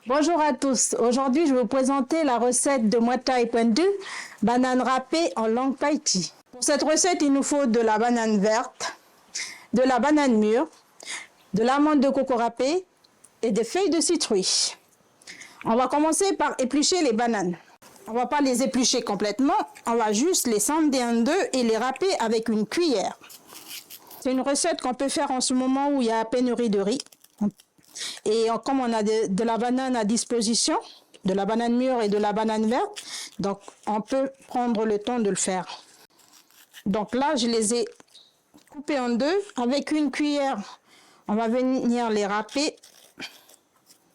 Bonjour à tous. Aujourd'hui, je vais vous présenter la recette de Moitaï Pointu, banane râpée en langue Tahiti. Pour cette recette, il nous faut de la banane verte, de la banane mûre, de l'amande de coco râpée et des feuilles de citrouille. On va commencer par éplucher les bananes. On ne va pas les éplucher complètement, on va juste les scinder en deux et les râper avec une cuillère. C'est une recette qu'on peut faire en ce moment où il y a pénurie de riz. Et comme on a de la banane à disposition, de la banane mûre et de la banane verte, donc on peut prendre le temps de le faire. Donc là, je les ai coupés en deux. Avec une cuillère, on va venir les râper.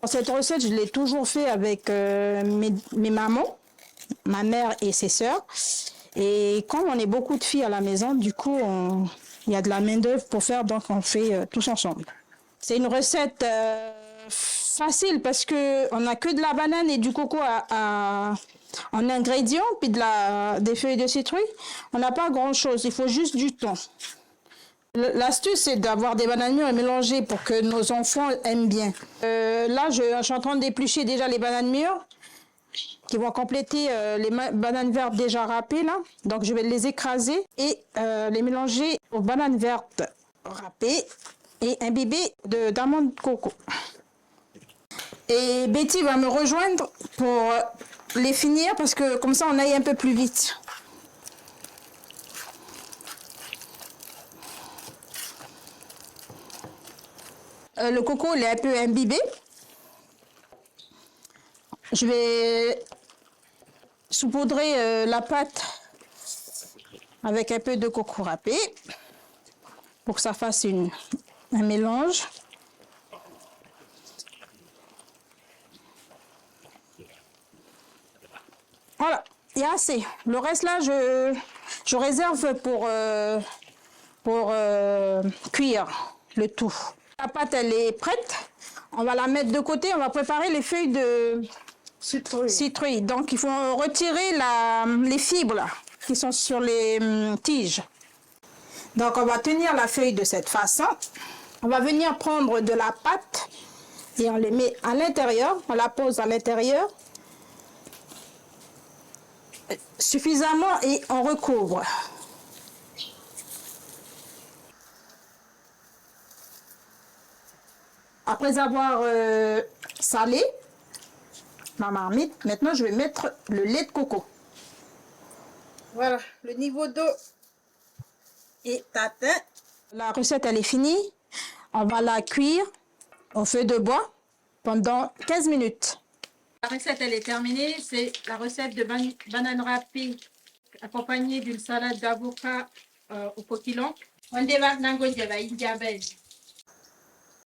Cette recette, je l'ai toujours fait avec mes mamans, ma mère et ses sœurs. Et comme on est beaucoup de filles à la maison, du coup, il y a de la main-d'œuvre pour faire, donc on fait tous ensemble. C'est une recette facile parce qu'on n'a que de la banane et du coco en ingrédients, puis des feuilles de citrouille. On n'a pas grand-chose, il faut juste du temps. L'astuce, c'est d'avoir des bananes mûres et mélangées pour que nos enfants aiment bien. Là, je suis en train d'éplucher déjà les bananes mûres qui vont compléter les bananes vertes déjà râpées. Là. Donc, je vais les écraser et les mélanger aux bananes vertes râpées et imbibées d'amandes de coco. Et Betty va me rejoindre pour les finir parce que comme ça, on aille un peu plus vite. Le coco, il est un peu imbibé. Je vais saupoudrer la pâte avec un peu de coco râpé pour que ça fasse un mélange. Voilà, il y a assez. Le reste là, je réserve pour cuire le tout. La pâte, elle est prête. On va la mettre de côté. On va préparer les feuilles de citrouille. Donc, il faut retirer les fibres là, qui sont sur les tiges. Donc, on va tenir la feuille de cette façon. On va venir prendre de la pâte et on les met à l'intérieur. On la pose à l'intérieur suffisamment et on recouvre. Après avoir salé ma marmite, maintenant je vais mettre le lait de coco. Voilà, le niveau d'eau est atteint. La recette elle est finie. On va la cuire au feu de bois pendant 15 minutes. La recette elle est terminée. C'est la recette de banane râpée accompagnée d'une salade d'avocat au coquillon. On démarre nango diaba